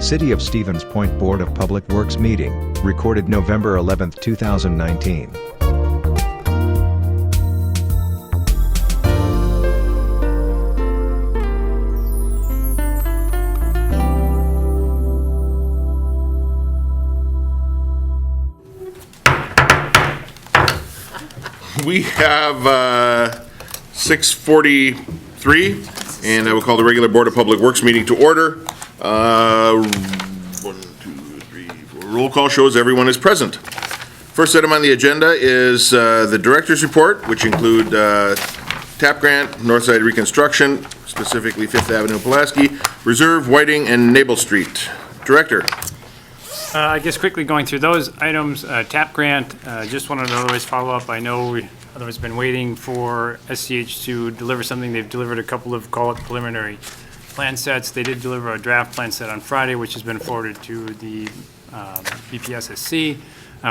City of Stevens Point Board of Public Works meeting, recorded November 11, 2019. We have 6:43, and I will call the regular Board of Public Works meeting to order. 1, 2, 3, 4. Roll call shows everyone is present. First item on the agenda is the director's report, which include TAP grant, Northside reconstruction, specifically 5th Avenue, Pulaski, Reserve, Whiting, and Nabel Street. Director. I guess quickly going through those items, TAP grant, just wanted to otherwise follow up. I know we otherwise been waiting for SCH to deliver something. They've delivered a couple of, call it preliminary plan sets. They did deliver a draft plan set on Friday, which has been forwarded to the BPSSC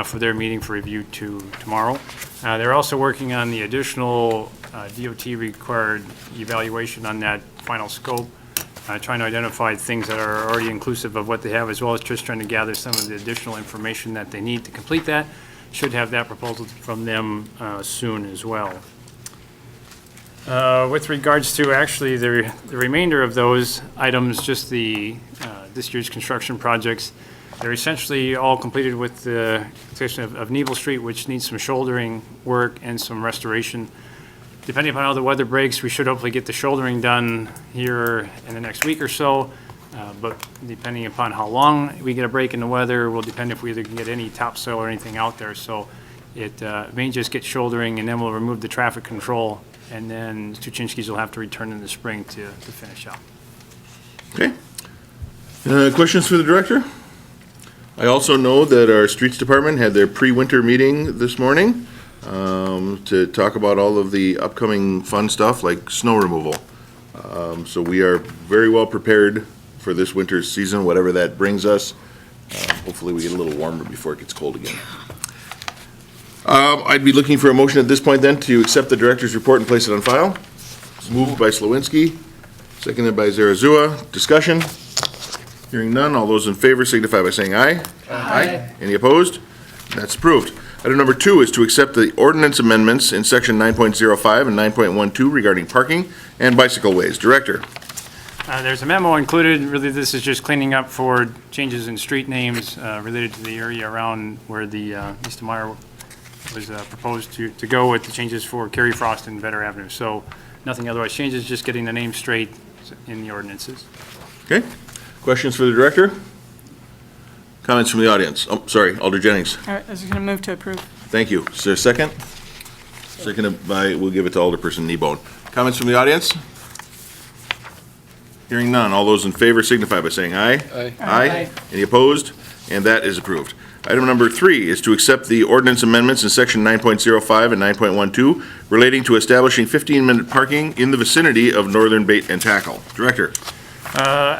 for their meeting for review tomorrow. They're also working on the additional DOT required evaluation on that final scope. Trying to identify things that are already inclusive of what they have, as well as just trying to gather some of the additional information that they need to complete that. Should have that proposal from them soon as well. With regards to actually the remainder of those items, just the this year's construction projects, they're essentially all completed with the exception of Nabel Street, which needs some shouldering work and some restoration. Depending upon how the weather breaks, we should hopefully get the shouldering done here in the next week or so. But depending upon how long we get a break in the weather will depend if we either can get any topsoil or anything out there. So it may just get shouldering, and then we'll remove the traffic control, and then Tuchinskis will have to return in the spring to finish up. Okay. Questions for the director? I also know that our streets department had their pre-winter meeting this morning to talk about all of the upcoming fun stuff like snow removal. So we are very well prepared for this winter's season, whatever that brings us. Hopefully we get a little warmer before it gets cold again. I'd be looking for a motion at this point then to accept the director's report and place it on file. Moved by Slawinski, seconded by Zarazua. Discussion? Hearing none, all those in favor signify by saying aye. Aye. Any opposed? That's approved. Item number 2 is to accept the ordinance amendments in section 9.05 and 9.12 regarding parking and bicycle ways. Director. There's a memo included. Really, this is just cleaning up for changes in street names related to the area around where the East Meyer was proposed to go with the changes for Kerry Frost and Vetter Avenue. So nothing otherwise changes, just getting the name straight in the ordinances. Okay. Questions for the director? Comments from the audience? Oh, sorry, Alder Jennings. I was going to move to approve. Thank you. Is there a second? Seconded by, we'll give it to Alderperson Kneebone. Comments from the audience? Hearing none. All those in favor signify by saying aye. Aye. Aye. Any opposed? And that is approved. Item number 3 is to accept the ordinance amendments in section 9.05 and 9.12 relating to establishing 15-minute parking in the vicinity of Northern Bait and Tackle. Director.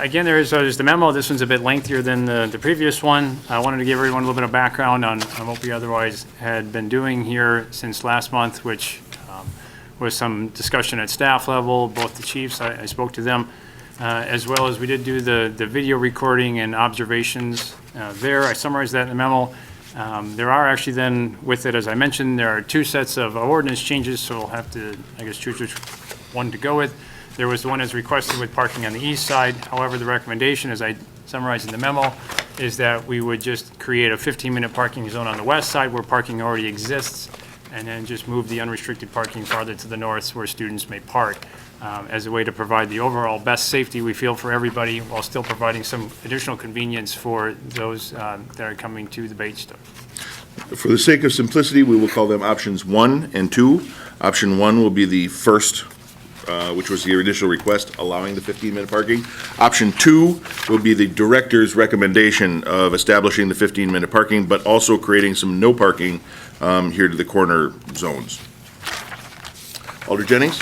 Again, there's the memo. This one's a bit lengthier than the previous one. I wanted to give everyone a little bit of background on what we otherwise had been doing here since last month, which was some discussion at staff level, both the chiefs, I spoke to them, as well as we did do the video recording and observations there. I summarized that in the memo. There are actually then, with it, as I mentioned, there are 2 sets of ordinance changes, so we'll have to, I guess, choose which one to go with. There was one as requested with parking on the east side. However, the recommendation, as I summarized in the memo, is that we would just create a 15-minute parking zone on the west side where parking already exists, and then just move the unrestricted parking farther to the north where students may park as a way to provide the overall best safety we feel for everybody while still providing some additional convenience for those that are coming to the bait store. For the sake of simplicity, we will call them options 1 and 2. Option 1 will be the first, which was the initial request, allowing the 15-minute parking. Option 2 will be the director's recommendation of establishing the 15-minute parking, but also creating some no parking here to the corner zones. Alder Jennings?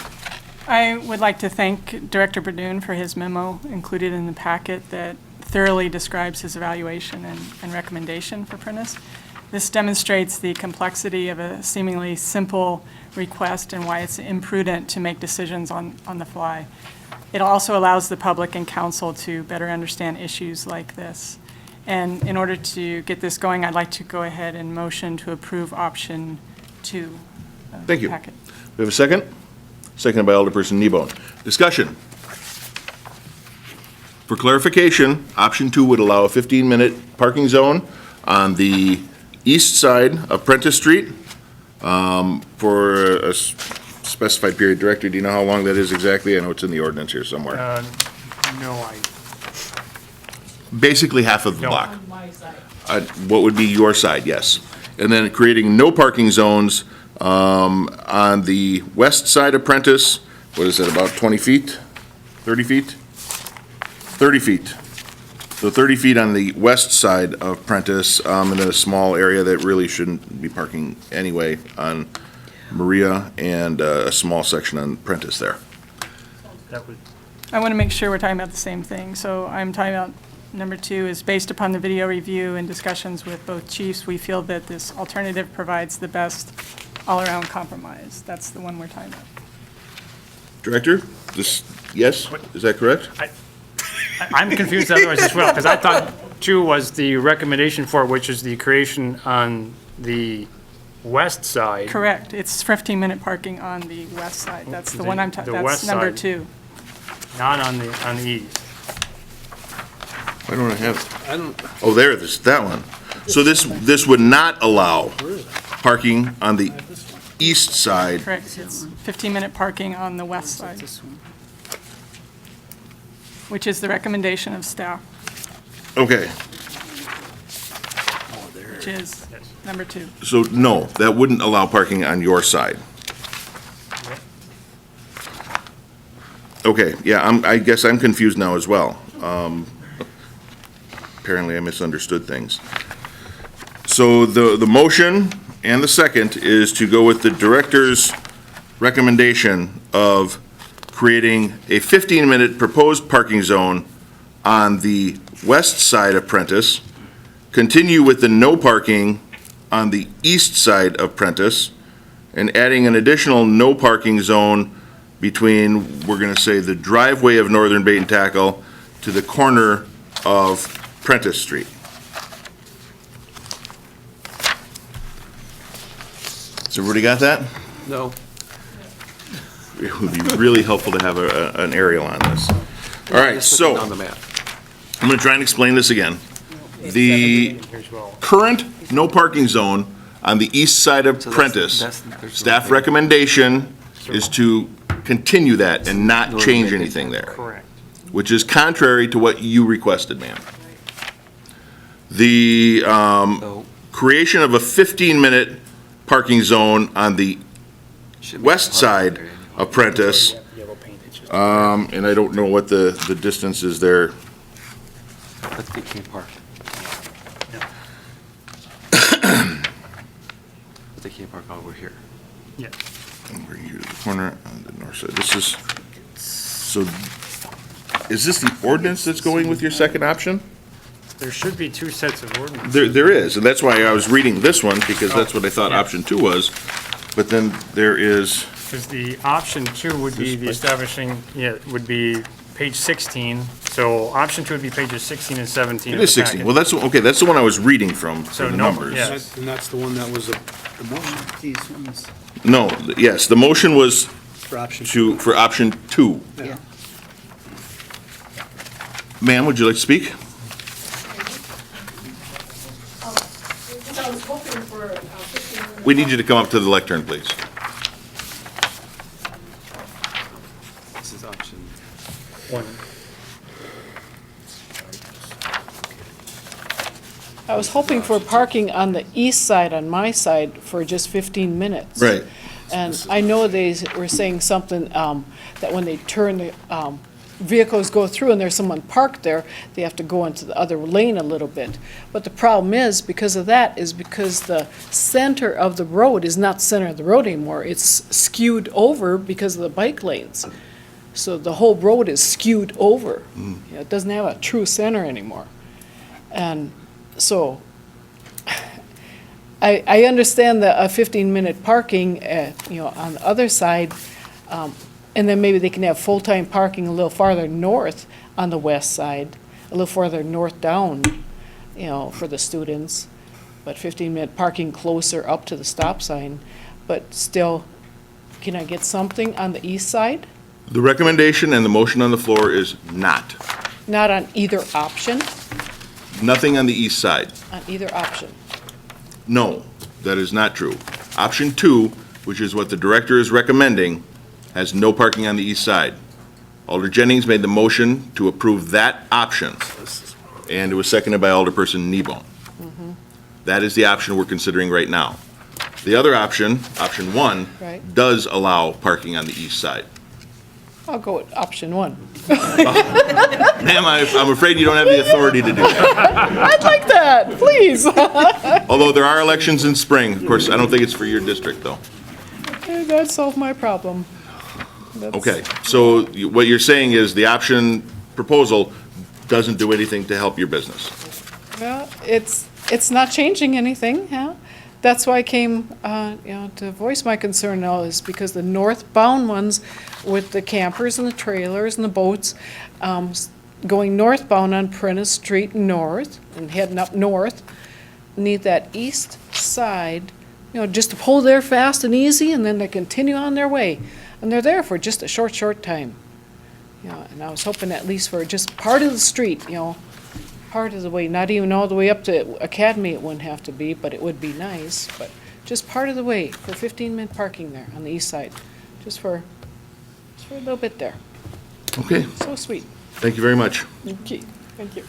I would like to thank Director Berdoon for his memo included in the packet that thoroughly describes his evaluation and recommendation for Prentice. This demonstrates the complexity of a seemingly simple request and why it's imprudent to make decisions on the fly. It also allows the public and council to better understand issues like this. And in order to get this going, I'd like to go ahead and motion to approve option 2. of Thank the you. packet. We have a second? Seconded by Alderperson Kneebone. Discussion. For clarification, option 2 would allow a 15-minute parking zone on the east side of Prentice Street for a specified period. Director, do you know how long that is exactly? I know it's in the ordinance here somewhere. No, I, Basically half of the No. block. What would be your side, yes. And then creating no parking zones on the west side of Prentice, what is that, about 20 feet? 30 feet? 30 feet. So 30 feet on the west side of Prentice, and then a small area that really shouldn't be parking anyway on Maria, and a small section on Prentice there. that would, I want to make sure we're talking about the same thing. So I'm talking about number 2 is based upon the video review and discussions with both chiefs, we feel that this alternative provides the best all-around compromise. That's the one we're talking about. Director, this, yes, is that correct? I'm confused otherwise as well, because I thought 2 was the recommendation for it, which is the creation on the west side. Correct. It's 15-minute parking on the west side. That's the one I'm talking, The that's west number side. 2. Not on the east. Why don't I have it? Oh, there it is, that one. So this would not allow parking on the east side. Correct. It's 15-minute parking on the west side, which is the recommendation of staff, Okay, which is number 2. so no, that wouldn't allow parking on your side. Okay, yeah, I guess I'm confused now as well. Apparently I misunderstood things. So the motion and the second is to go with the director's recommendation of creating a 15-minute proposed parking zone on the west side of Prentice, continue with the no parking on the east side of Prentice, and adding an additional no parking zone between, we're gonna say, the driveway of Northern Bait and Tackle to the corner of Prentice Street. So everybody got that? No. It would be really helpful to have an aerial on this. All right, Just looking so on the map. I'm gonna try and explain this again. The Here as well. current no parking zone on the east side of So that's- Prentice, that's- there's staff nothing. recommendation is to continue that and not Northern change Bacon. anything there, Correct. which is contrary to what you requested, ma'am. The So, creation of a 15-minute parking zone on the should be west parking side there anyway. of Prentice, Yellow paint, it's just- and I don't know what the distance is there. That's Big Park. They can't park over here. Yeah. Over here, the corner on the north side. This is, so, is this the ordinance that's going with your second option? There should be 2 sets of ordinances. There is, and that's why I was reading this one, because that's what I thought option 2 was. But then there is, Because the option 2 would be the establishing, would be page 16. So option 2 would be pages 16 and 17 it of the is 16. packet. Well, that's, okay, that's the one I was reading from, So for the no, numbers. yeah. And that's the one that was the motion. These ones No, yes, the motion was for option. for option 2. Yeah. Ma'am, would you like to speak? I was hoping for 15 minutes. We need you to come up to the lectern, please. This is option. 1. I was hoping for parking on the east side, on my side, for just 15 minutes. Right. And I know they were saying something, that when they turn, the vehicles go through and there's someone parked there, they have to go into the other lane a little bit. But the problem is, because of that, is because the center of the road is not center of the road anymore. It's skewed over because of the bike lanes. So the whole road is skewed over. Yeah, it doesn't have a true center anymore. And so, I understand that a 15-minute parking, on the other side, And then maybe they can have full-time parking a little farther north on the west side, a little farther north down, for the students. But 15-minute parking closer up to the stop sign. But still, can I get something on the east side? The recommendation and the motion on the floor is not. Not on either option? Nothing on the east side. On either option. No, that is not true. Option 2, which is what the director is recommending, has no parking on the east side. Alder Jennings made the motion to approve that option, and it was seconded by Alderperson Kneebone. That is the option we're considering right now. The other option, option 1, Right. does allow parking on the east side. I'll go with option 1. Ma'am, I'm afraid you don't have the authority to do that. I'd like that, please. Although there are elections in spring. Of course, I don't think it's for your district, though. That'd solve my problem. That's- Okay, so what you're saying is the option proposal doesn't do anything to help your business. Well, it's not changing anything, yeah. That's why I came, to voice my concern now is because the northbound ones with the campers and the trailers and the boats, going northbound on Prentice Street north and heading up north, need that east side, just to pull there fast and easy and then they continue on their way. And they're there for just a short time. And I was hoping at least for just part of the street, part of the way, not even all the way up to Academy it wouldn't have to be, but it would be nice, but just part of the way for 15-minute parking there on the east side, just for a little bit there. Okay, So sweet. thank you very much. Okay, thank you.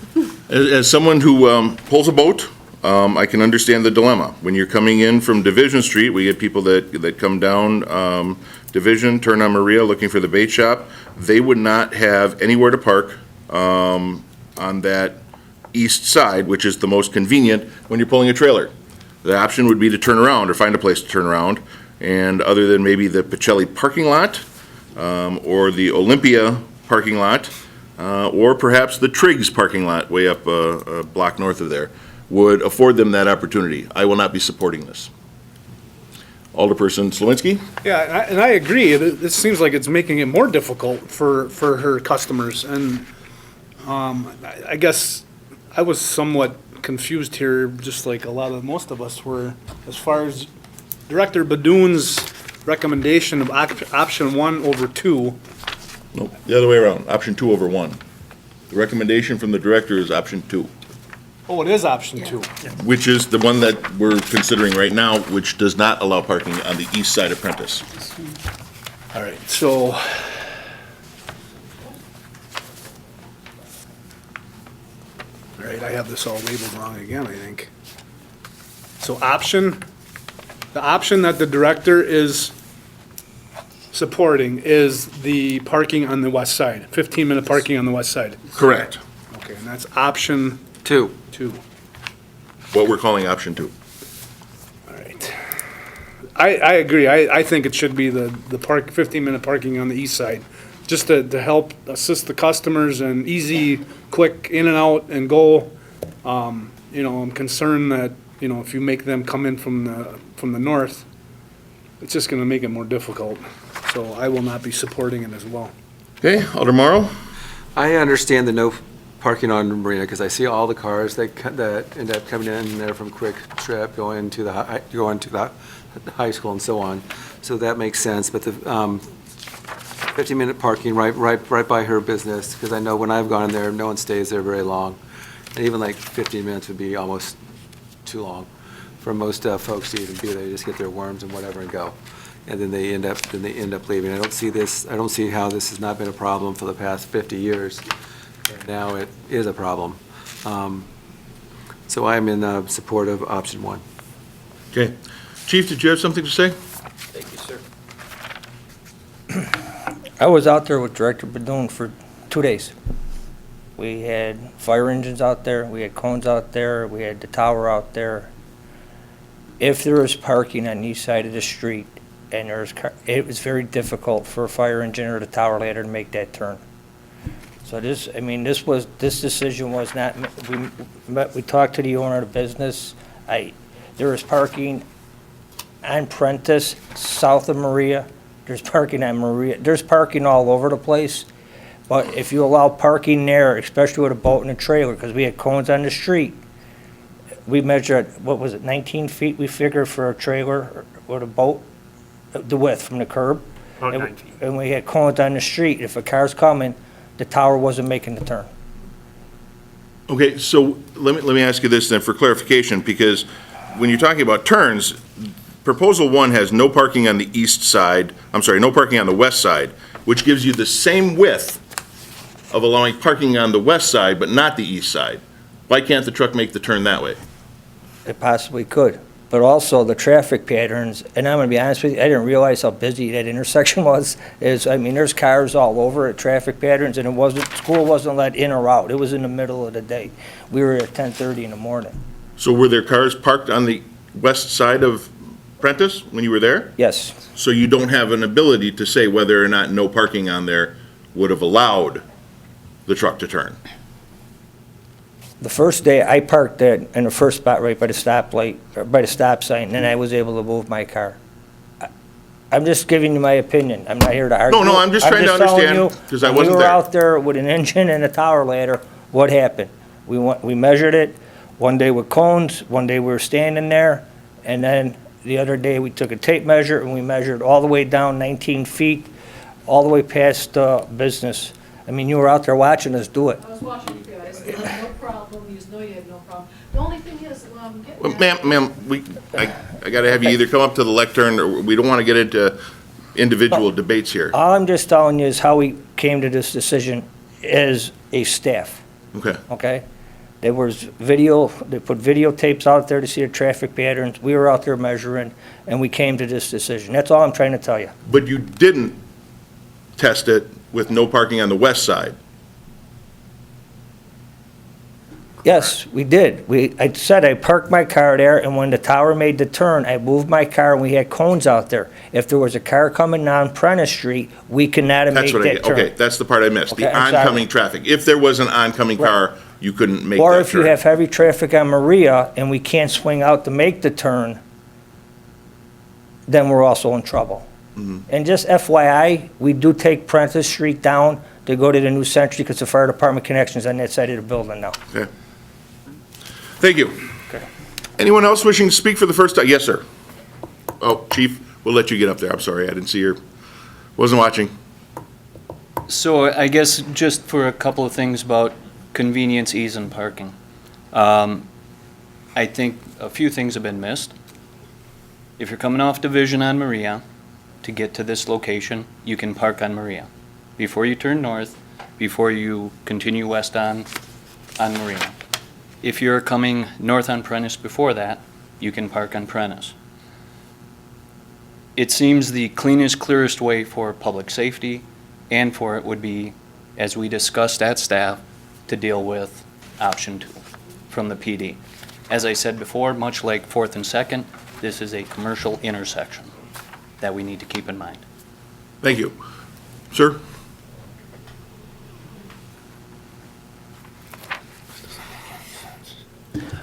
As someone who pulls a boat, I can understand the dilemma. When you're coming in from Division Street, we get people that come down Division, turn on Maria, looking for the bait shop. They would not have anywhere to park on that east side, which is the most convenient when you're pulling a trailer. The option would be to turn around or find a place to turn around. And other than maybe the Pacelli parking lot or the Olympia parking lot, or perhaps the Triggs parking lot way up a block north of there, would afford them that opportunity. I will not be supporting this. Alderperson Slawinski? Yeah, and I agree. It seems like it's making it more difficult for her customers. And I guess I was somewhat confused here, just like most of us were, as far as Director Badoon's recommendation of option 1 over 2. Nope, the other way around, option 2 over 1. The recommendation from the director is option 2, Oh, it is option 2. which is the one that we're considering right now, which does not allow parking on the east side of Prentice. All right, so. All right, I have this all labeled wrong again, I think. So the option that the director is supporting is the parking on the west side, 15-minute parking on the west side. Correct. Okay, and that's option 2. 2. What we're calling option 2. All right. I agree. I think it should be the 15-minute parking on the east side, just to help assist the customers and easy, quick in and out and go. I'm concerned that, if you make them come in from the north, it's just gonna make it more difficult. So I will not be supporting it as well. Okay, Alder Morrow? I understand the no parking on Marina, because I see all the cars that end up coming in there from Quick Trip, going to the high school and so on. So that makes sense, but the 15-minute parking right by her business, because I know when I've gone in there, no one stays there very long. And even like 15 minutes would be almost too long for most folks to even be there. They just get their worms and whatever and go. And then they end up leaving. I don't see how this has not been a problem for the past 50 years. And now it is a problem. So I'm in support of option 1. Okay. Chief, did you have something to say? Thank you, sir. I was out there with Director Badoon for 2 days. We had fire engines out there, we had cones out there, we had the tower out there. If there was parking on the east side of the street, and it was very difficult for a fire engine or the tower ladder to make that turn. So this decision was not, we talked to the owner of the business. There was parking on Prentice, south of Maria, there's parking on Maria, there's parking all over the place. But if you allow parking there, especially with a boat and a trailer, because we had cones on the street, we measured, what was it, 19 feet we figured for a trailer with a boat, the width from the curb. About And- 9 feet. And we had cones on the street. If a car's coming, the tower wasn't making the turn. Okay, so let me ask you this then for clarification, because when you're talking about turns, proposal one has no parking on the east side, I'm sorry, no parking on the west side, which gives you the same width of allowing parking on the west side, but not the east side. Why can't the truck make the turn that way? It possibly could. But also the traffic patterns, and I'm gonna be honest with you, I didn't realize how busy that intersection was. I mean, there's cars all over it, traffic patterns, and school wasn't let in or out. It was in the middle of the day. We were at 10:30 in the morning. So were there cars parked on the west side of Prentice when you were there? Yes, So you don't have an ability to say whether or not no parking on there would have allowed the truck to turn? the first day I parked in the first spot right by the stoplight, or by the stop sign, and then I was able to move my car. I'm just giving you my opinion. I'm not here to argue. No, I'm just trying to telling understand, you, 'cause I wasn't We there. were out there with an engine and a tower ladder. What happened? We measured it, one day with cones, one day we were standing there, and then the other day we took a tape measure and we measured all the way down 19 feet, all the way past business. I mean, you were out there watching us do it. I was watching you guys, you had no problem, you know you had no problem. The only thing is, Well, ma'am, I gotta have you either come up to the lectern, or we don't wanna get into individual debates here. All I'm just telling you is how we came to this decision as a staff, Okay, okay? There was video, they put videotapes out there to see the traffic patterns. We were out there measuring, and we came to this decision. That's all I'm trying to tell you. but you didn't test it with no parking on the west side. Yes, we did. I said I parked my car there, and when the tower made the turn, I moved my car, and we had cones out there. If there was a car coming down Prentice Street, we could not have That's made what I, that turn. okay, that's the part I missed, the Okay, I'm sorry. oncoming traffic. If there was an oncoming car, you couldn't make that turn. Or if you have heavy traffic on Maria, and we can't swing out to make the turn, then we're also in trouble. Mm-hmm. And just FYI, we do take Prentice Street down to go to the new Century, because the fire department connection's on that side of the building now. Okay. Thank you. Okay. Anyone else wishing to speak for the first time? Yes, sir. Oh, Chief, we'll let you get up there. I'm sorry, I didn't see your, wasn't watching. So I guess just for a couple of things about convenience, ease, and parking. I think a few things have been missed. If you're coming off Division on Maria to get to this location, you can park on Maria. Before you turn north, before you continue west on Maria. If you're coming north on Prentice before that, you can park on Prentice. It seems the cleanest, clearest way for public safety and for it would be, as we discussed at staff, to deal with option 2 from the PD. As I said before, much like 4th and 2nd, this is a commercial intersection that we need to keep in mind. Thank you. Sir?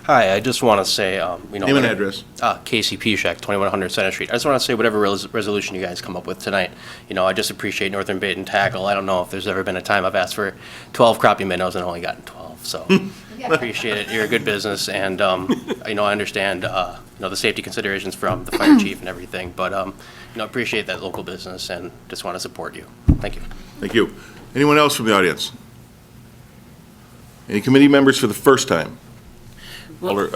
Hi, I just want to say, Name and address. Casey Pishak, 2100 Center Street. I just want to say whatever resolution you guys come up with tonight, I just appreciate Northern Bait and Tackle. I don't know if there's ever been a time I've asked for 12 crappie minnows and only gotten 12, so appreciate it. You're a good business, and, I understand, the safety considerations from the fire chief and everything, but, appreciate that local business and just want to support you. Thank you. Thank you. Anyone else from the audience? Any committee members for the first time? Alder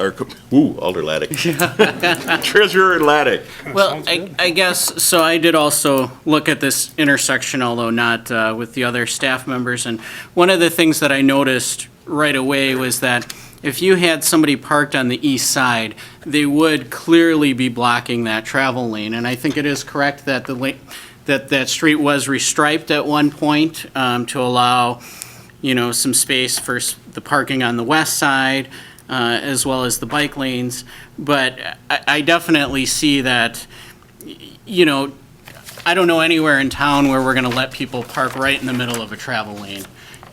Laddick. Treasurer Laddick. Well, I guess, so I did also look at this intersection, although not with the other staff members, and one of the things that I noticed right away was that if you had somebody parked on the east side, they would clearly be blocking that travel lane, and I think it is correct that that street was restriped at one point to allow, some space for the parking on the west side, as well as the bike lanes. But I definitely see that, I don't know anywhere in town where we're going to let people park right in the middle of a travel lane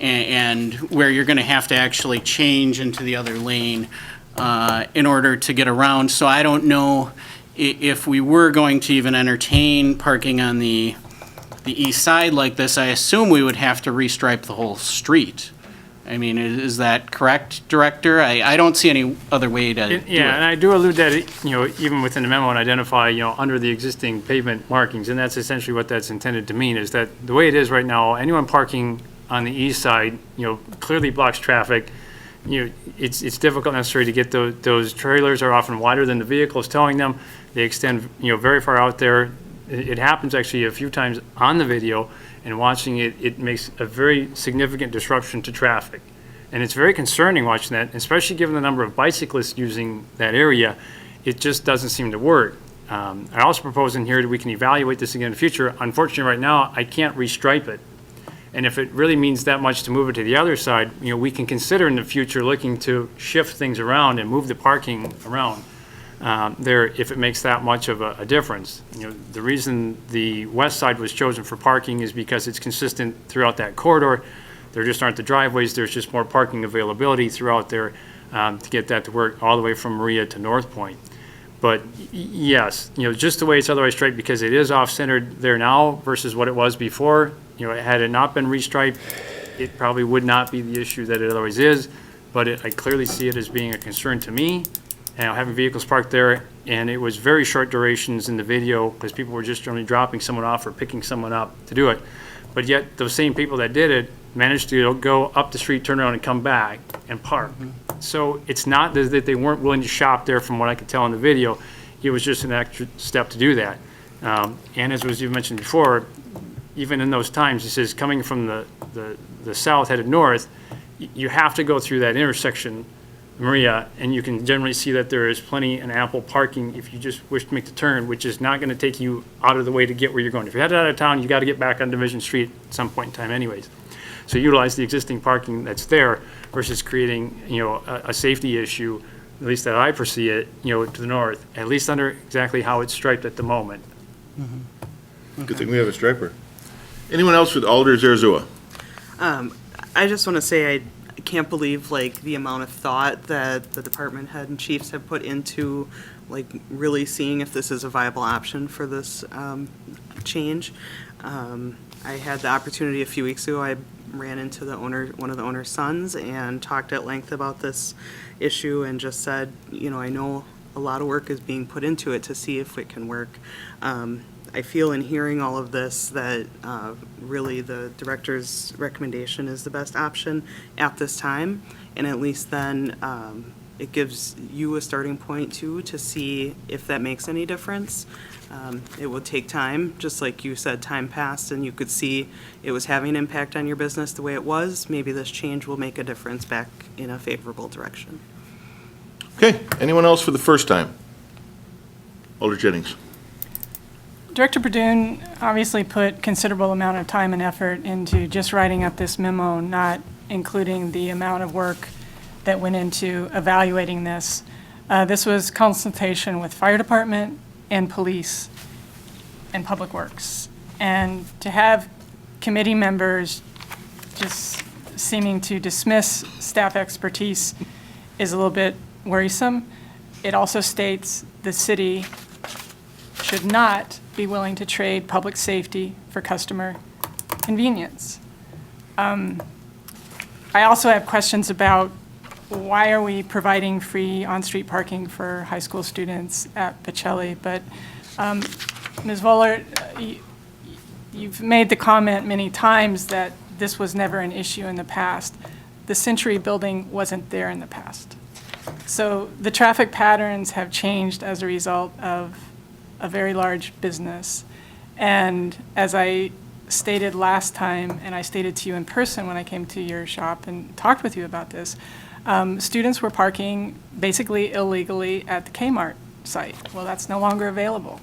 and where you're going to have to actually change into the other lane in order to get around. So I don't know if we were going to even entertain parking on the the east side like this, I assume we would have to restripe the whole street. I mean, is that correct, Director? I don't see any other way to do it. Yeah, and I do allude that, even within the memo and identify, under the existing pavement markings, and that's essentially what that's intended to mean, is that the way it is right now, anyone parking on the east side, clearly blocks traffic. It's difficult necessarily to get those trailers are often wider than the vehicles towing them. They extend, very far out there. It happens actually a few times on the video, and watching it, it makes a very significant disruption to traffic. And it's very concerning watching that, especially given the number of bicyclists using that area. It just doesn't seem to work. I also propose in here that we can evaluate this again in the future. Unfortunately, right now, I can't restripe it. And if it really means that much to move it to the other side, we can consider in the future looking to shift things around and move the parking around there if it makes that much of a difference. The reason the west side was chosen for parking is because it's consistent throughout that corridor. There just aren't the driveways. There's just more parking availability throughout there to get that to work all the way from Maria to North Point. But yes, just the way it's otherwise striped, because it is off-centered there now versus what it was before. Had it not been restriped, it probably would not be the issue that it otherwise is. But I clearly see it as being a concern to me, having vehicles parked there. And it was very short durations in the video because people were just generally dropping someone off or picking someone up to do it. But yet those same people that did it managed to go up the street, turn around and come back and park. So it's not that they weren't willing to shop there from what I could tell in the video. It was just an extra step to do that. And as was you mentioned before, even in those times, he says coming from the south headed north, you have to go through that intersection, Maria, and you can generally see that there is plenty and ample parking if you just wish to make the turn, which is not going to take you out of the way to get where you're going. If you're headed out of town, you got to get back on Division Street at some point in time anyways. So utilize the existing parking that's there versus creating, a safety issue, at least that I foresee it, to the north, at least under exactly how it's striped at the moment. Good thing we have a striper. Anyone else with Alder Zarzua? I just want to say I can't believe the amount of thought that the department head and chiefs have put into really seeing if this is a viable option for this change. I had the opportunity a few weeks ago. I ran into one of the owner's sons and talked at length about this issue and just said, I know a lot of work is being put into it to see if it can work. I feel in hearing all of this that really the director's recommendation is the best option at this time. And at least then it gives you a starting point too to see if that makes any difference. It will take time, just like you said, time passed and you could see it was having an impact on your business the way it was. Maybe this change will make a difference back in a favorable direction. Okay, anyone else for the first time? Alder Jennings. Director Berdoon obviously put considerable amount of time and effort into just writing up this memo, not including the amount of work that went into evaluating this. This was consultation with fire department and police and public works. And to have committee members just seeming to dismiss staff expertise is a little bit worrisome. It also states the city should not be willing to trade public safety for customer convenience. I also have questions about why are we providing free on-street parking for high school students at Pacelli? But Ms. Voller, you've made the comment many times that this was never an issue in the past. The Century building wasn't there in the past. So the traffic patterns have changed as a result of a very large business. And as I stated last time, and I stated to you in person when I came to your shop and talked with you about this, students were parking basically illegally at the Kmart site. Well, that's no longer available.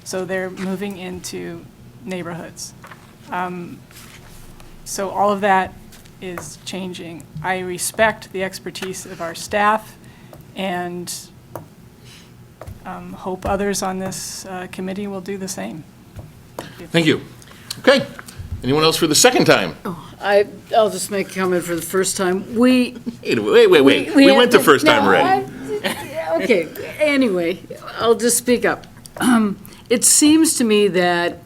So they're moving into neighborhoods. So all of that is changing. I respect the expertise of our staff and hope others on this committee will do the same. Thank you. Okay, anyone else for the second time? I'll just make a comment for the first time. Wait. We went the first time already. Okay, anyway, I'll just speak up. It seems to me that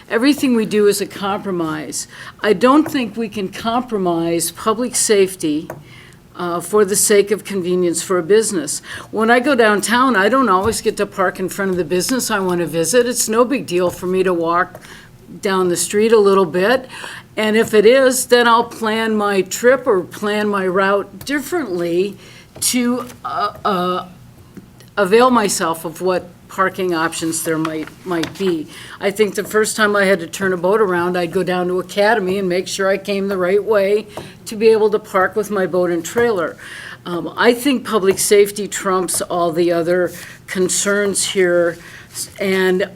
everything we do is a compromise. I don't think we can compromise public safety for the sake of convenience for a business. When I go downtown, I don't always get to park in front of the business I want to visit. It's no big deal for me to walk down the street a little bit. And if it is, then I'll plan my trip or plan my route differently to avail myself of what parking options there might be. I think the first time I had to turn a boat around, I'd go down to Academy and make sure I came the right way to be able to park with my boat and trailer. I think public safety trumps all the other concerns here, and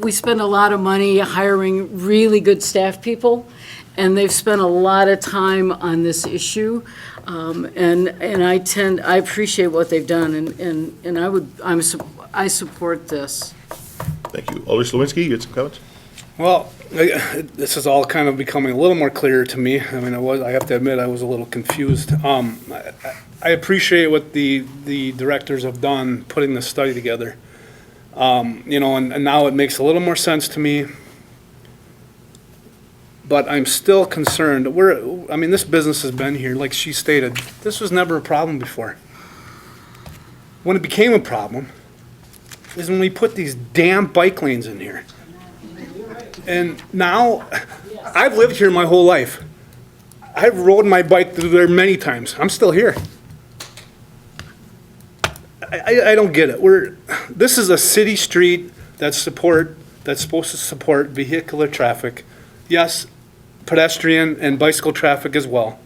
we spend a lot of money hiring really good staff people, and they've spent a lot of time on this issue. And I appreciate what they've done, and I support this. Thank you. Alder Slawinski, you had some comments? Well, this is all kind of becoming a little more clear to me. I mean, I have to admit, I was a little confused. I appreciate what the directors have done, putting this study together. You know, and now it makes a little more sense to me. But I'm still concerned. I mean, this business has been here, like she stated. This was never a problem before. When it became a problem is when we put these damn bike lanes in here. And now, I've lived here my whole life. I've rode my bike through there many times. I'm still here. I don't get it. This is a city street that's supposed to support vehicular traffic. Yes, pedestrian and bicycle traffic as well.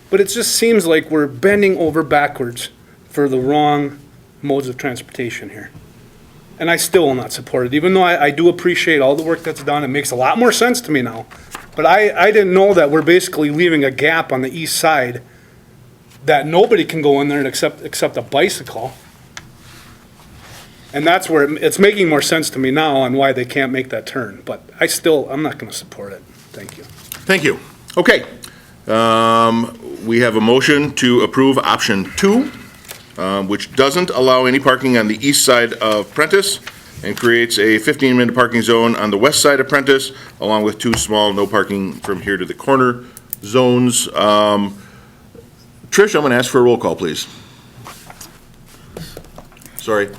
But it just seems like we're bending over backwards for the wrong modes of transportation here. And I still will not support it, even though I do appreciate all the work that's done. It makes a lot more sense to me now. But I didn't know that we're basically leaving a gap on the east side that nobody can go in there except a bicycle. And that's where it's making more sense to me now on why they can't make that turn. But I'm not going to support it. Thank you. Thank you. Okay. We have a motion to approve option 2, which doesn't allow any parking on the east side of Prentice and creates a 15-minute parking zone on the west side of Prentice, along with 2 small no parking from here to the corner zones. Trish, I'm going to ask for a roll call, please. Sorry.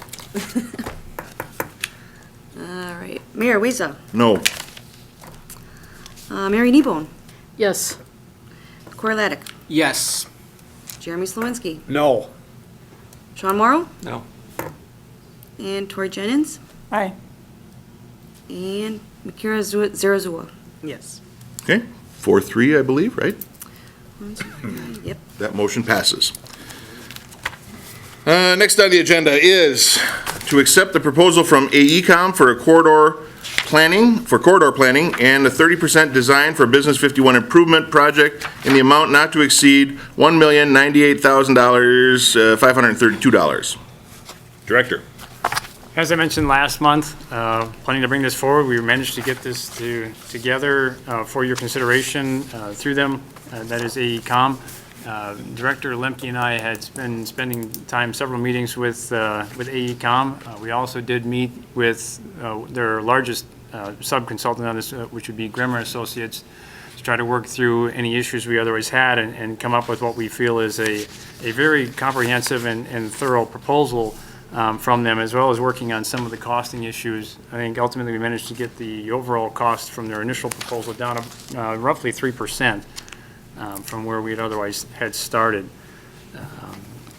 All right. Mayor Weezer. No. Mary Kneebone. Yes. Corey Laddick. Yes. Jeremy Slawinski. No. Sean Morrow. No. And Tori Jennings. Aye. And Makira Zarazua. Yes. Okay. 4-3, I believe, right? 1, 2, 3, 9. Yep. That motion passes. Next on the agenda is to accept the proposal from AECom for corridor planning and a 30% design for Business 51 improvement project in the amount not to exceed $1,098,532. Director. As I mentioned last month, planning to bring this forward, we managed to get this together for your consideration through them. That is AECom. Director Lemke and I had been spending time, several meetings with AECom. We also did meet with their largest sub-consultant on this, which would be Grimmer Associates, to try to work through any issues we otherwise had and come up with what we feel is a very comprehensive and thorough proposal from them, as well as working on some of the costing issues. I think ultimately we managed to get the overall cost from their initial proposal down to roughly 3%. From where we had otherwise had started.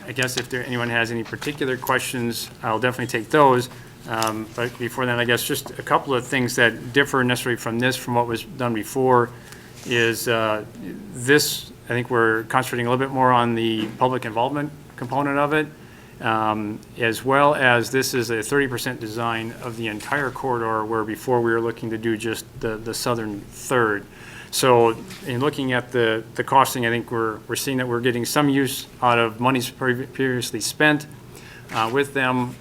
I guess if anyone has any particular questions, I'll definitely take those. But before then, I guess just a couple of things that differ necessarily from what was done before is this, I think we're concentrating a little bit more on the public involvement component of it, as well as this is a 30% design of the entire corridor, where before we were looking to do just the southern third. So in looking at the costing, I think we're seeing that we're getting some use out of monies previously spent with them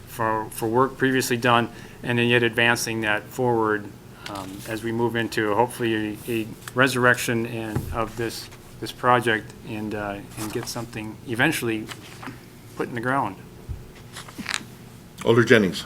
for work previously done, and then yet advancing that forward as we move into hopefully a resurrection of this project and get something eventually put in the ground. Alder Jennings.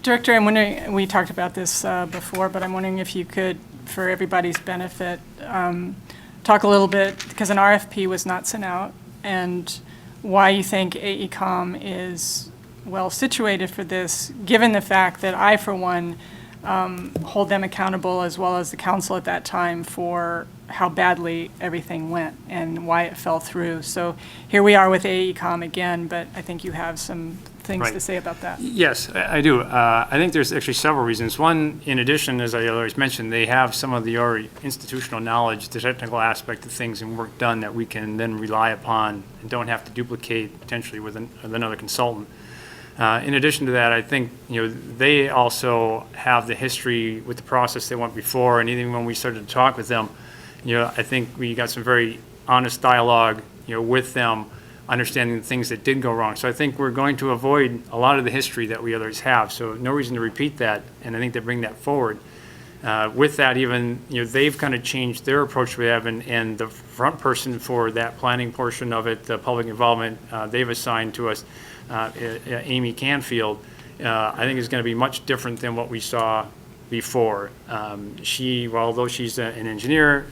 Director, I'm wondering, we talked about this before, but I'm wondering if you could, for everybody's benefit, talk a little bit, because an RFP was not sent out, and why you think AECom is well situated for this, given the fact that I, for one, hold them accountable, as well as the council at that time, for how badly everything went and why it fell through. So here we are with AECom again, but I think you have some things Right. to say about that. Yes, I do. I think there's actually several reasons. One, in addition, as I always mentioned, they have some of the already institutional knowledge, the technical aspect of things and work done that we can then rely upon and don't have to duplicate potentially with another consultant. In addition to that, I think, they also have the history with the process they went before, and even when we started to talk with them, I think we got some very honest dialogue, with them, understanding the things that did go wrong. So I think we're going to avoid a lot of the history that we others have, so no reason to repeat that, and I think they bring that forward. With that, even, they've kind of changed their approach we have, and the front person for that planning portion of it, the public involvement, they've assigned to us, Amy Canfield, I think is going to be much different than what we saw before. Although she's an engineer,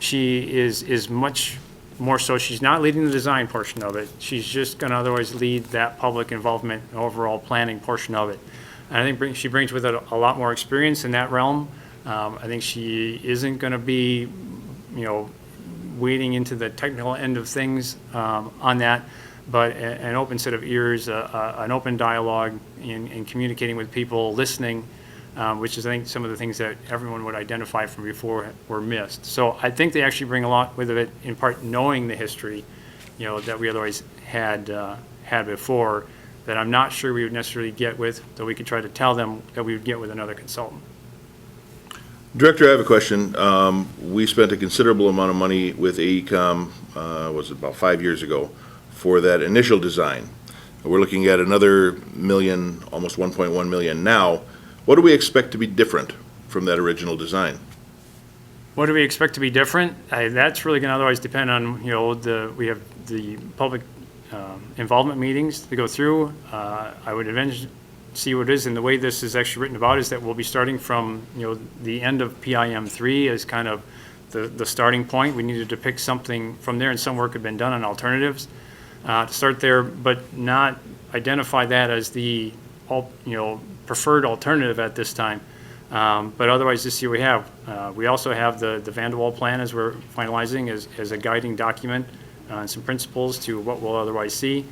she is much more so, she's not leading the design portion of it. She's just going to otherwise lead that public involvement and overall planning portion of it. And I think she brings with it a lot more experience in that realm. I think she isn't going to be, wading into the technical end of things on that, but an open set of ears, an open dialogue in communicating with people, listening, which is, I think, some of the things that everyone would identify from before were missed. So I think they actually bring a lot with it, in part knowing the history, that we otherwise had before, that I'm not sure we would necessarily get with, though we could try to tell them that we would get with another consultant. Director, I have a question. We spent a considerable amount of money with AECom, was it about 5 years ago, for that initial design. We're looking at another million, almost 1.1 million now. What do we expect to be different from that original design? What do we expect to be different? That's really going to otherwise depend on, we have the public involvement meetings to go through. I would eventually see what it is, and the way this is actually written about is that we'll be starting from, the end of PIM3 as kind of the starting point. We needed to pick something from there, and some work had been done on alternatives to start there, but not identify that as the, preferred alternative at this time. But otherwise, this year we have. We also have the Vanderwall plan as we're finalizing as a guiding document and some principles to what we'll otherwise see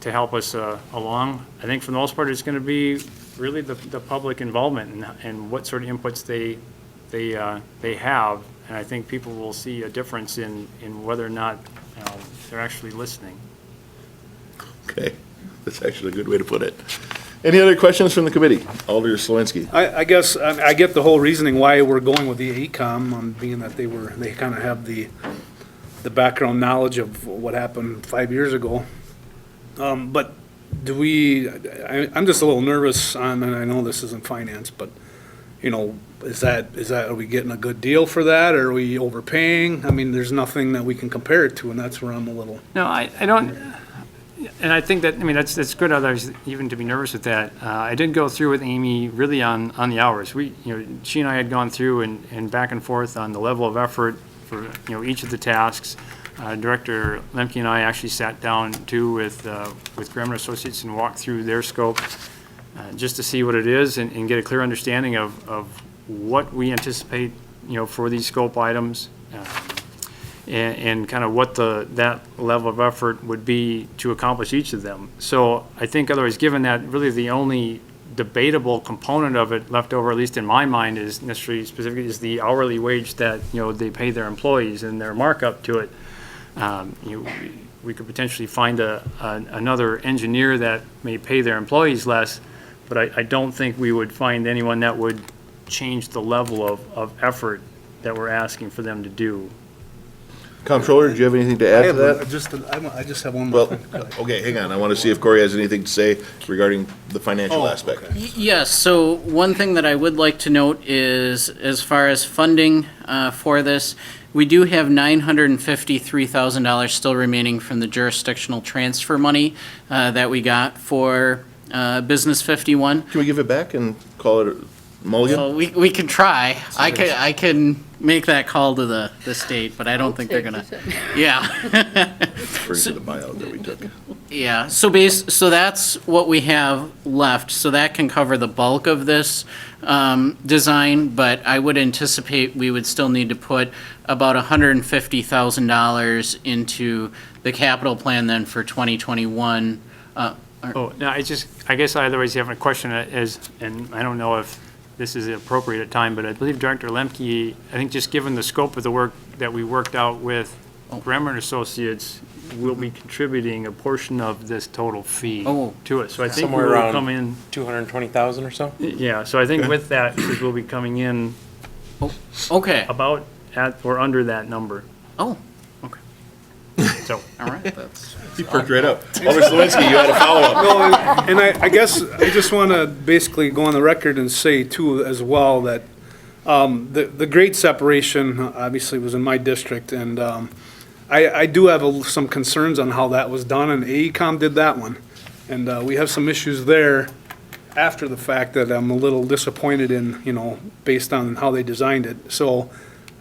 to help us along. I think for the most part, it's going to be really the public involvement and what sort of inputs they have. And I think people will see a difference in whether or not they're actually listening. Okay, that's actually a good way to put it. Any other questions from the committee? Alder Slawinski. I guess, I get the whole reasoning why we're going with the AECom, being that they kind of have the background knowledge of what happened 5 years ago. But I'm just a little nervous on, and I know this isn't finance, but, are we getting a good deal for that? Or are we overpaying? I mean, there's nothing that we can compare it to, and that's where I'm a little. No, I don't, and I think that, that's good others even to be nervous with that. I did go through with Amy really on the hours. She and I had gone through and back and forth on the level of effort for, each of the tasks. Director Lemke and I actually sat down too with Grumman Associates and walked through their scope just to see what it is and get a clear understanding of what we anticipate, for these scope items. And kind of what that level of effort would be to accomplish each of them. So I think otherwise, given that really the only debatable component of it left over, at least in my mind, is necessarily specifically is the hourly wage that, they pay their employees and their markup to it. We could potentially find another engineer that may pay their employees less, but I don't think we would find anyone that would change the level of effort that we're asking for them to do. Comptroller, do you have anything to add to that? I just have one more Well, thing. okay, hang on. I want to see if Corey has anything to say regarding the financial aspect. Yes, so one thing that I would like to note is, as far as funding for this, we do have $953,000 still remaining from the jurisdictional transfer money that we got for Business 51. Can we give it back and call it a mulligan? Well, we can try. I can make that call to the state, but I don't think they're gonna. Yeah. Brings to the buyout that we took. Yeah, so so that's what we have left, so that can cover the bulk of this design, but I would anticipate we would still need to put about $150,000 into the capital plan then for 2021. Oh, no, I guess I otherwise have a question is, and I don't know if this is appropriate at time, but I believe Director Lemke, I think just given the scope of the work that we worked out with Bremer and Associates, will be contributing a portion of this total fee to it. So I think Somewhere we'll around come in. 220,000 or so? Yeah, so I think with that, we'll be coming in Okay. about at or under that number. Oh, okay. So, all right, that's. He perked right up. Alder Slawinski, you had a follow-up. No, and I guess I just want to basically go on the record and say too as well that the grade separation obviously was in my district, and I do have some concerns on how that was done, and AECom did that one. And we have some issues there after the fact that I'm a little disappointed in, based on how they designed it. So,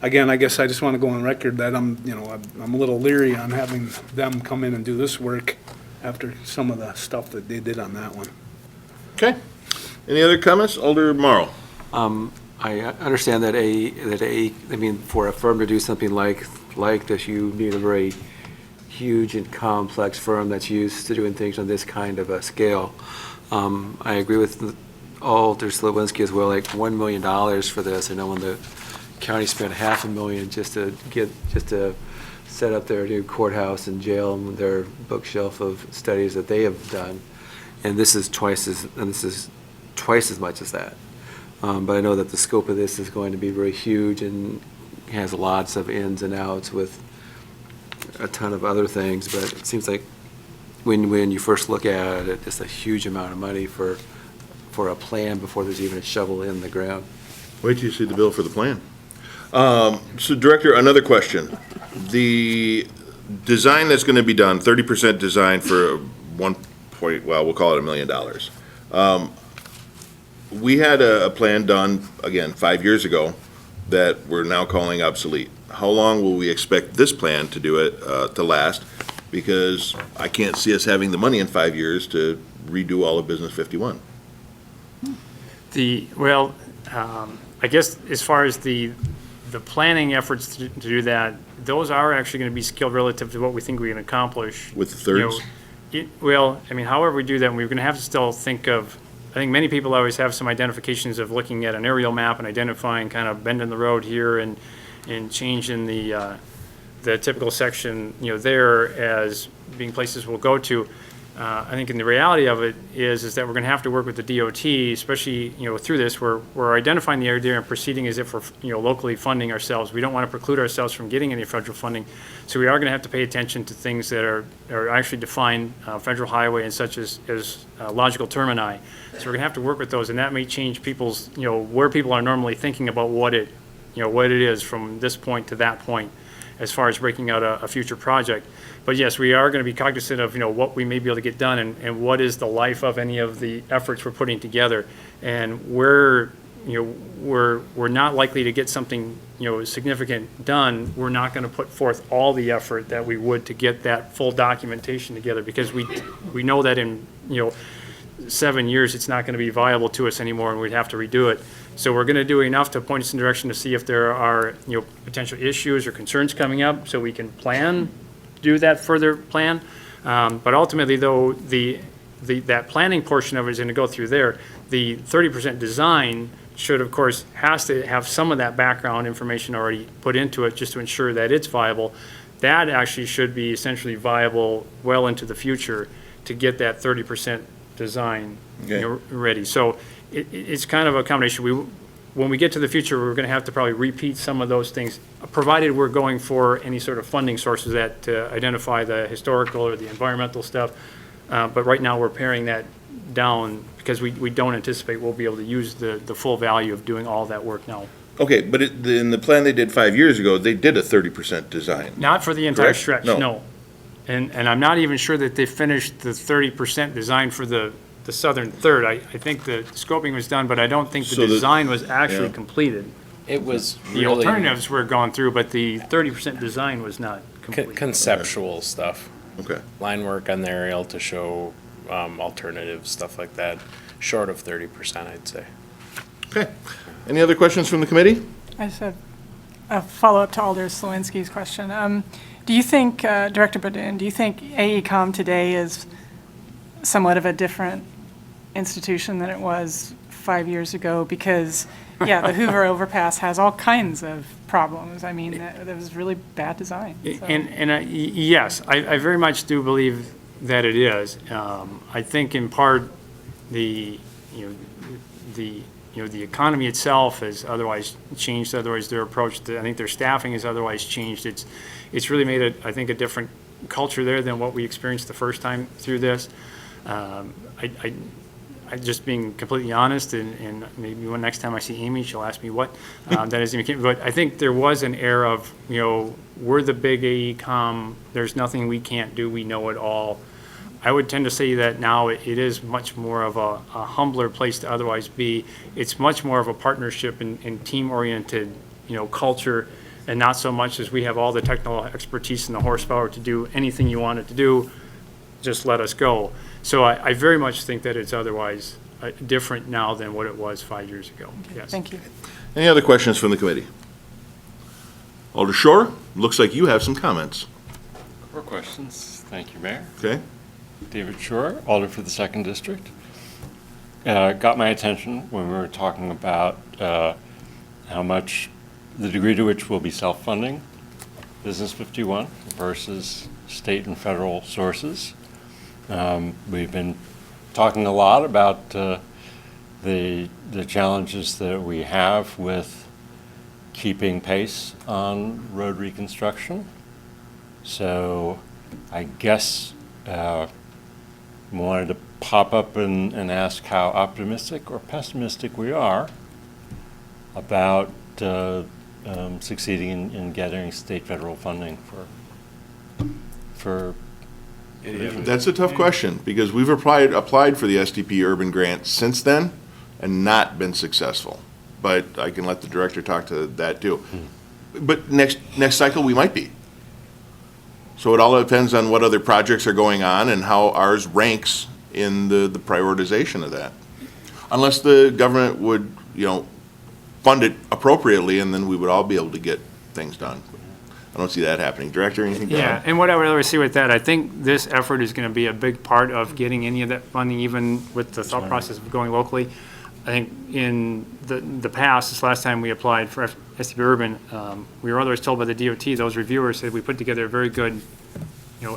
again, I guess I just want to go on record that I'm a little leery on having them come in and do this work after some of the stuff that they did on that one. Okay. Any other comments? Alder Morrow. I understand that for a firm to do something like this, you need a very huge and complex firm that's used to doing things on this kind of a scale. I agree with Alder Slawinski as well, like $1 million for this. I know when the county spent $500,000 just to set up their new courthouse and jail and their bookshelf of studies that they have done, and this is twice as much as that. But I know that the scope of this is going to be very huge and has lots of ins and outs with a ton of other things. But it seems like when you first look at it, it's a huge amount of money for a plan before there's even a shovel in the ground. Wait till you see the bill for the plan. So Director, another question. The design that's going to be done, 30% design for we'll call it $1 million. We had a plan done, again, 5 years ago that we're now calling obsolete. How long will we expect this plan to do it, to last? Because I can't see us having the money in 5 years to redo all of Business 51. I guess as far as the planning efforts to do that, those are actually going to be scaled relative to what we think we can accomplish. With the thirds? However we do that, we're going to have to still think of, I think many people always have some identifications of looking at an aerial map and identifying kind of bend in the road here and changing the typical section, there as being places we'll go to. I think in the reality of it is that we're going to have to work with the DOT, especially, through this, we're identifying the area and proceeding as if we're, locally funding ourselves. We don't want to preclude ourselves from getting any federal funding. So we are going to have to pay attention to things that are actually defined federal highway and such as logical termini. So we're going to have to work with those, and that may change people's, where people are normally thinking about what it is from this point to that point as far as breaking out a future project. But yes, we are going to be cognizant of, what we may be able to get done and what is the life of any of the efforts we're putting together. And we're not likely to get something, significant done. We're not going to put forth all the effort that we would to get that full documentation together, because we know that in, 7 years, it's not going to be viable to us anymore and we'd have to redo it. So we're going to do enough to point us in direction to see if there are, potential issues or concerns coming up so we can do that further plan. But ultimately, though, that planning portion of it is going to go through there. The 30% design should, of course, has to have some of that background information already put into it just to ensure that it's viable. That actually should be essentially viable well into the future to get that 30% design ready. So it's kind of a combination. When we get to the future, we're going to have to probably repeat some of those things, provided we're going for any sort of funding sources that to identify the historical or the environmental stuff. But right now, we're paring that down because we don't anticipate we'll be able to use the full value of doing all that work now. Okay, but in the plan they did 5 years ago, they did a 30% design. Not for the entire Correct? stretch, No. no. And I'm not even sure that they finished the 30% design for the the southern third. I think the scoping was done, but I don't think the So the- design was actually yeah. completed. It was The really alternatives were gone through, but the 30% design was not complete. conceptual stuff. Okay. Line work on the aerial to show alternatives, stuff like that, short of 30%, I'd say. Okay. Any other questions from the committee? I just have a follow-up to Alder Slawinski's question. Do you think, Director Badun, do you think AECom today is somewhat of a different institution than it was 5 years ago? Because, yeah, the Hoover overpass has all kinds of problems. I mean, that was really bad design. So- And yes, I very much do believe that it is. I think in part, the economy itself has otherwise changed, otherwise their approach to, I think their staffing has otherwise changed. It's really made I think, a different culture there than what we experienced the first time through this. I just being completely honest, and maybe when next time I see Amy, she'll ask me what that is. But I think there was an air of, we're the big AECom, there's nothing we can't do, we know it all. I would tend to say that now it is much more of a humbler place to otherwise be. It's much more of a partnership and team-oriented, culture, and not so much as we have all the technical expertise and the horsepower to do anything you want it to do, just let us go. So I very much think that it's otherwise different now than what it was 5 years ago. Yes. Thank you. Any other questions from the committee? Alder Shore, looks like you have some comments. More questions. Thank you, Mayor. Okay. David Shore, Alder for the 2nd District. Got my attention when we were talking about how much, the degree to which we'll be self-funding Business 51 versus state and federal sources. We've been talking a lot about the challenges that we have with keeping pace on road reconstruction. So I guess wanted to pop up and ask how optimistic or pessimistic we are about succeeding in getting state federal funding for That's a tough question, because we've applied for the SDP urban grant since then and not been successful. But I can let the director talk to that too. But next cycle, we might be. So it all depends on what other projects are going on and how ours ranks in the prioritization of that. Unless the government would, fund it appropriately, and then we would all be able to get things done. I don't see that happening. Director, anything to Yeah, add? and what I would always see with that, I think this effort is going to be a big part of getting any of that funding, even with the thought process of going locally. I think in the past, this last time we applied for SDP Urban, we were otherwise told by the DOT, those reviewers said we put together a very good,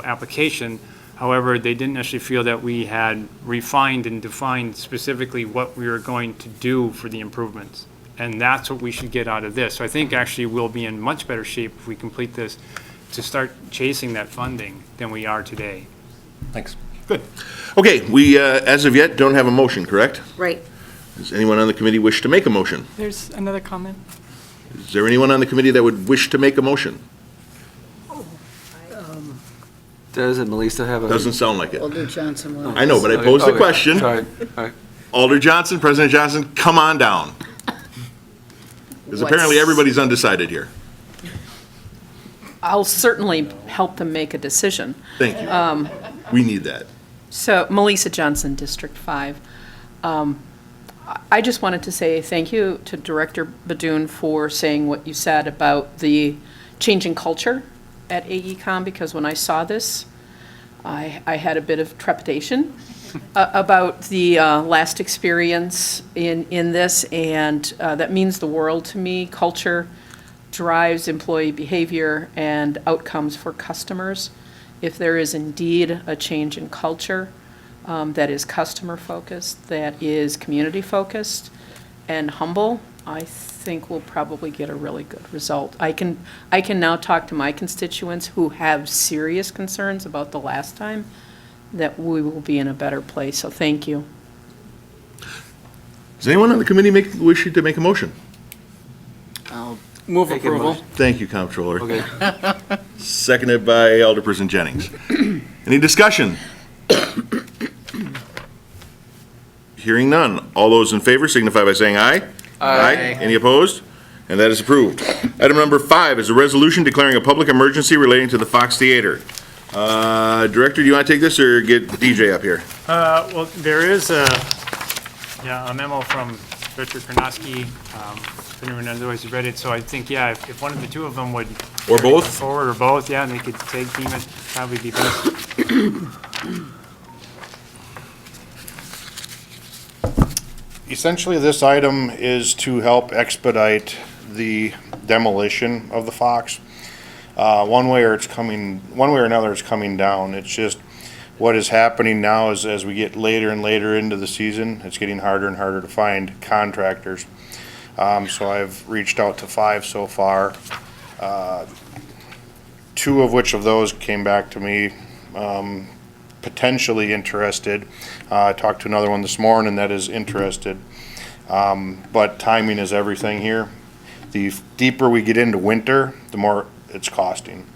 application. However, they didn't actually feel that we had refined and defined specifically what we were going to do for the improvements. And that's what we should get out of this. So I think actually we'll be in much better shape if we complete this to start chasing that funding than we are today. Thanks. Good. Okay, we, as of yet, don't have a motion, correct? Right. Does anyone on the committee wish to make a motion? There's another comment. Is there anyone on the committee that would wish to make a motion? Doesn't Melissa have a? Doesn't sound like it. Alder Johnson will. I know, but I Okay, posed the okay, question. Sorry, all right. Alder Johnson, President Johnson, come on down. Because apparently everybody's undecided here. I'll certainly help them make a decision. Thank you. We need that. So, Melissa Johnson, District 5. I just wanted to say thank you to Director Badun for saying what you said about the changing culture at AECom, because when I saw this, I had a bit of trepidation about the last experience in this, and that means the world to me. Culture drives employee behavior and outcomes for customers. If there is indeed a change in culture that is customer-focused, that is community-focused and humble, I think we'll probably get a really good result. I can now talk to my constituents who have serious concerns about the last time, that we will be in a better place. So thank you. Does anyone on the committee wish to make a motion? I'll move Make a approval. motion. Thank you, Comptroller. Okay. Seconded by Alderperson Jennings. Any discussion? Hearing none. All those in favor signify by saying aye. Aye. Any opposed? And that is approved. Item number 5 is a resolution declaring a public emergency relating to the Fox Theater. Director, do you want to take this or get DJ up here? Well, there is a memo from Richard Karnowski, if anyone otherwise has read it, so I think, yeah, if one of the two of them would. Or both? come forward, or both, yeah, and they could tag team it, probably be best. Essentially, this item is to help expedite the demolition of the Fox. One way or another, it's coming down. It's just what is happening now is as we get later and later into the season, it's getting harder and harder to find contractors. So I've reached out to 5 so far. 2 of which of those came back to me, potentially interested. I talked to another one this morning that is interested. But timing is everything here. The deeper we get into winter, the more it's costing.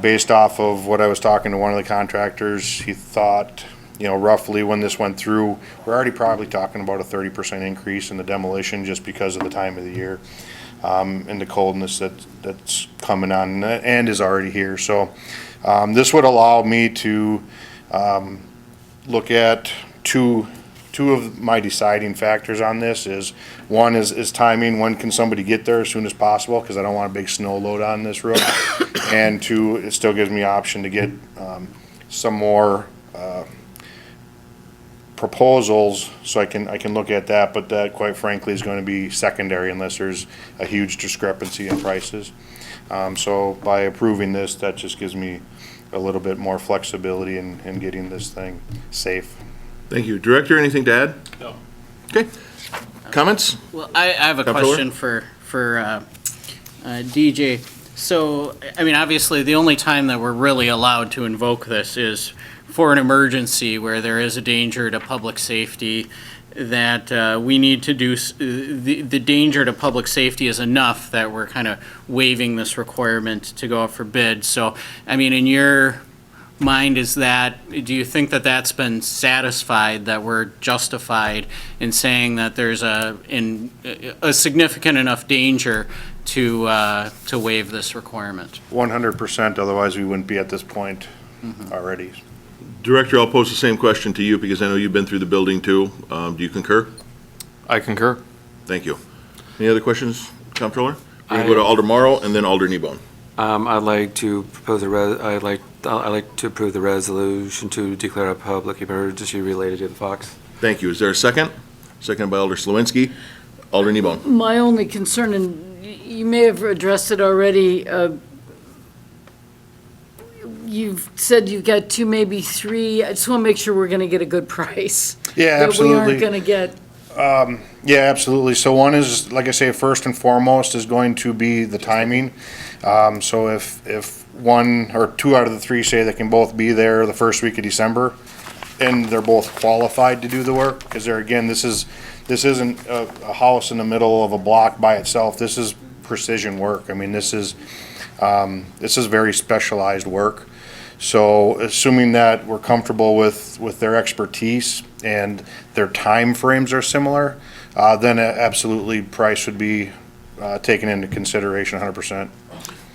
Based off of what I was talking to one of the contractors, he thought, roughly when this went through, we're already probably talking about a 30% increase in the demolition just because of the time of the year, and the coldness that's coming on and is already here. So this would allow me to look at two of my deciding factors on this is, one is timing. When can somebody get there as soon as possible? Because I don't want a big snow load on this road. And 2, it still gives me option to get some more proposals so I can look at that. But that, quite frankly, is going to be secondary unless there's a huge discrepancy in prices. So by approving this, that just gives me a little bit more flexibility in getting this thing safe. Thank you. Director, anything to add? No. Okay. Comments? Well, I have a Comptroller? question for DJ. So, I mean, obviously, the only time that we're really allowed to invoke this is for an emergency where there is a danger to public safety, that we need to do, the danger to public safety is enough that we're kind of waiving this requirement to go out for bid. So, I mean, in your mind, do you think that that's been satisfied, that we're justified in saying that there's a significant enough danger to waive this requirement? 100%, otherwise we wouldn't be at this point already. Director, I'll pose the same question to you because I know you've been through the building too. Do you concur? I concur. Thank you. Any other questions, Comptroller? We're going to go to Alder Morrow and then Alder Kneebone. I'd like to propose I'd like to approve the resolution to declare a public emergency related to the Fox. Thank you. Is there a second? Second by Alder Slawinski. Alder Kneebone. My only concern, and you may have addressed it already, you've said you've got 2, maybe 3. I just want to make sure we're going to get a good price. Yeah, That we absolutely. aren't going to get, Yeah, absolutely. So one is, like I say, first and foremost is going to be the timing. So if 1 or 2 out of the 3 say they can both be there the first week of December, and they're both qualified to do the work, because there again, this isn't a house in the middle of a block by itself. This is precision work. I mean, this is very specialized work. So assuming that we're comfortable with their expertise and their time frames are similar, then absolutely price would be taken into consideration 100%.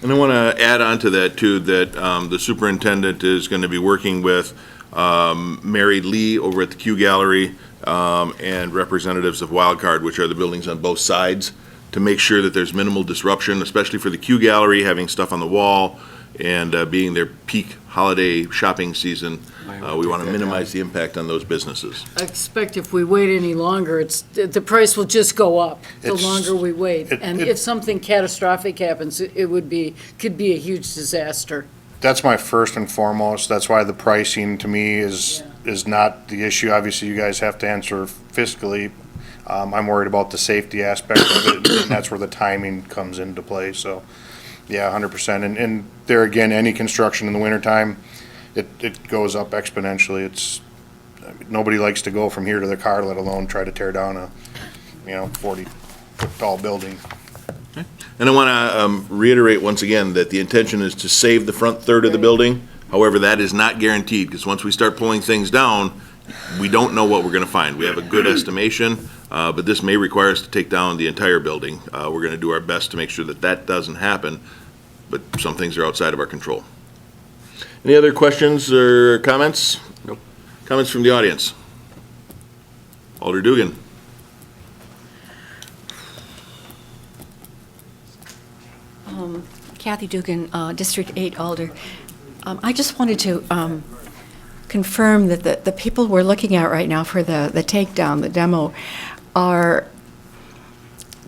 And I want to add on to that too, that the superintendent is going to be working with Mary Lee over at the Q Gallery and representatives of Wildcard, which are the buildings on both sides, to make sure that there's minimal disruption, especially for the Q Gallery, having stuff on the wall and being their peak holiday shopping season. We want to minimize the impact on those businesses. I expect if we wait any longer, the price will just go up the longer we wait. And if something catastrophic happens, it could be a huge disaster. That's my first and foremost. That's why the pricing to me is not the issue. Obviously, you guys have to answer fiscally. I'm worried about the safety aspect of it, and that's where the timing comes into play. So, yeah, 100%. And there again, any construction in the wintertime, it goes up exponentially. Nobody likes to go from here to their car, let alone try to tear down a 40-foot tall building. And I want to reiterate once again that the intention is to save the front third of the building. However, that is not guaranteed, because once we start pulling things down, we don't know what we're gonna find. We have a good estimation, but this may require us to take down the entire building. We're gonna do our best to make sure that that doesn't happen, but some things are outside of our control. Any other questions or comments? Nope. Comments from the audience? Alder Dugan. Kathy Dugan, District 8 Alder. I just wanted to confirm that the people we're looking at right now for the takedown, the demo, are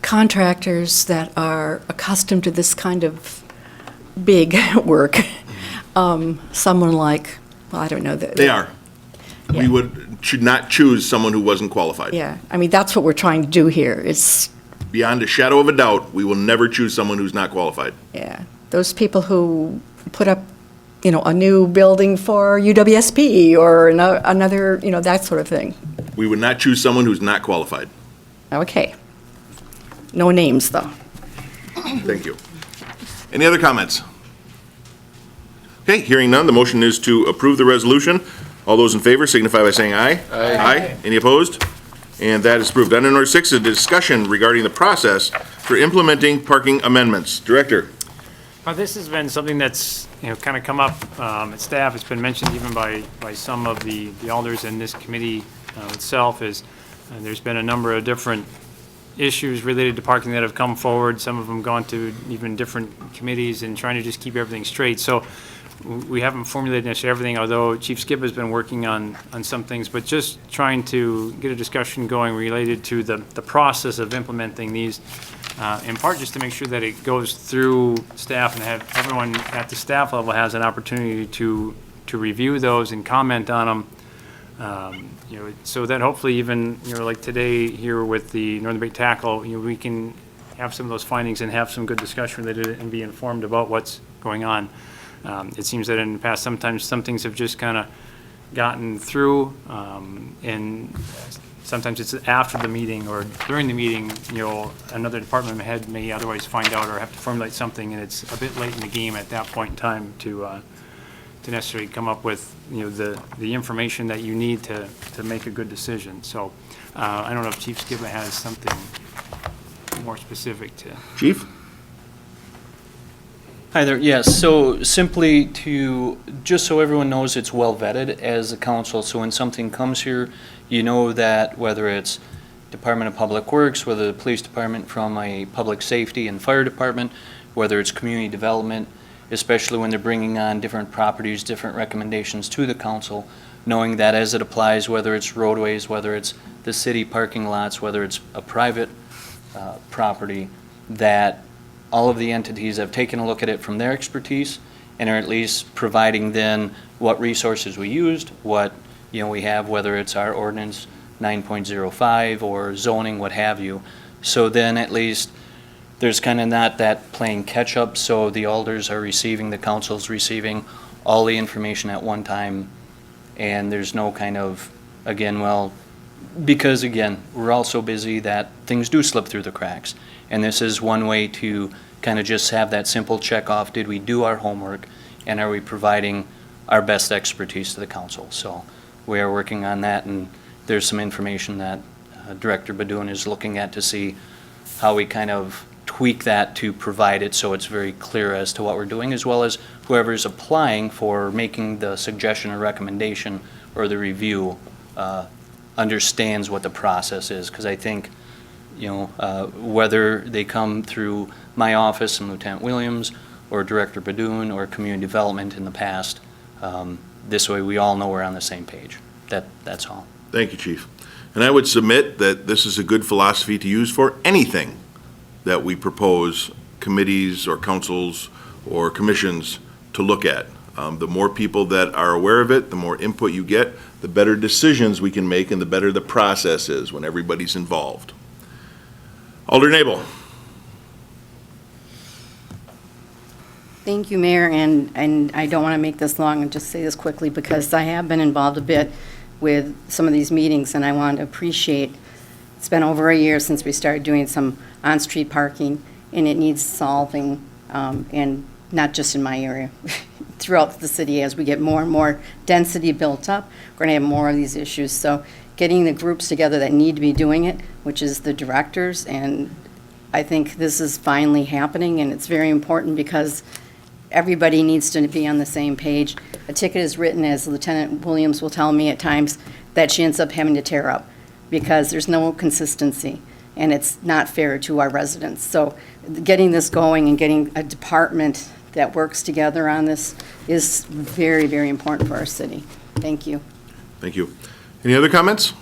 contractors that are accustomed to this kind of big work. Someone like, well, I don't know. They are. Yeah. We should not choose someone who wasn't qualified. Yeah, I mean, that's what we're trying to do here. It's, Beyond a shadow of a doubt, we will never choose someone who's not qualified. yeah, those people who put up, a new building for UWSP or another, that sort of thing. We would not choose someone who's not qualified. Okay. No names, though. Thank you. Any other comments? Okay, hearing none, the motion is to approve the resolution. All those in favor signify by saying aye. Aye. Any opposed? And that is approved. Item number 6 is a discussion regarding the process for implementing parking amendments. Director? This has been something that's, kind of come up at staff. It's been mentioned even by some of the alders in this committee itself, there's been a number of different issues related to parking that have come forward. Some of them gone to even different committees and trying to just keep everything straight. So we haven't formulated necessarily everything, although Chief Skip has been working on some things, but just trying to get a discussion going related to the process of implementing these, in part just to make sure that it goes through staff and have everyone at the staff level has an opportunity to review those and comment on them. So that hopefully even, like today here with the Northern Bait Tackle, we can have some of those findings and have some good discussion related and be informed about what's going on. It seems that in the past, sometimes some things have just kind of gotten through, and sometimes it's after the meeting or during the meeting, another department head may otherwise find out or have to formulate something, and it's a bit late in the game at that point in time to necessarily come up with, the information that you need to make a good decision. So I don't know if Chief Skiba has something more specific to. Chief? Hi there, yes, so simply just so everyone knows it's well vetted as a council, so when something comes here, you know that whether it's Department of Public Works, whether the police department from a public safety and fire department, whether it's community development, especially when they're bringing on different properties, different recommendations to the council, knowing that as it applies, whether it's roadways, whether it's the city parking lots, whether it's a private property, that all of the entities have taken a look at it from their expertise and are at least providing then what resources we used, what we have, whether it's our ordinance 9.05 or zoning, what have you. So then at least there's kind of not that playing catch up, so the alders are receiving, the council's receiving all the information at one time, and there's no kind of, because again, we're all so busy that things do slip through the cracks. And this is one way to kind of just have that simple check off, did we do our homework, and are we providing our best expertise to the council? So we are working on that, and there's some information that Director Badoon is looking at to see how we kind of tweak that to provide it so it's very clear as to what we're doing, as well as whoever's applying for making the suggestion or recommendation or the review understands what the process is. Because I think whether they come through my office and Lieutenant Williams or Director Badoon or Community Development in the past, this way we all know we're on the same page. That's all. Thank you, Chief. And I would submit that this is a good philosophy to use for anything that we propose committees or councils or commissions to look at. The more people that are aware of it, the more input you get, the better decisions we can make and the better the process is when everybody's involved. Alder Nabel. Thank you, Mayor, and I don't want to make this long and just say this quickly because I have been involved a bit with some of these meetings, and I want to appreciate, it's been over a year since we started doing some on-street parking, and it needs solving, and not just in my area, throughout the city. As we get more and more density built up, we're going to have more of these issues. So getting the groups together that need to be doing it, which is the directors, and I think this is finally happening, and it's very important because everybody needs to be on the same page. A ticket is written, as Lieutenant Williams will tell me at times, that she ends up having to tear up because there's no consistency, and it's not fair to our residents. So getting this going and getting a department that works together on this is very, very important for our city. Thank you. Thank you. Any other comments?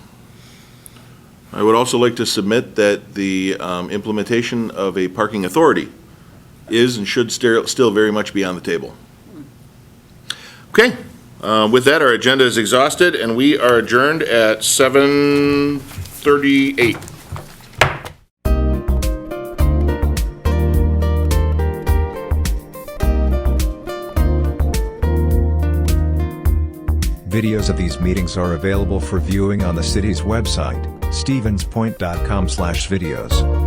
I would also like to submit that the implementation of a parking authority is and should still very much be on the table. Okay, with that, our agenda is exhausted, and we are adjourned at 7:38. Videos of these meetings are available for viewing on the city's website, stevenspoint.com/videos.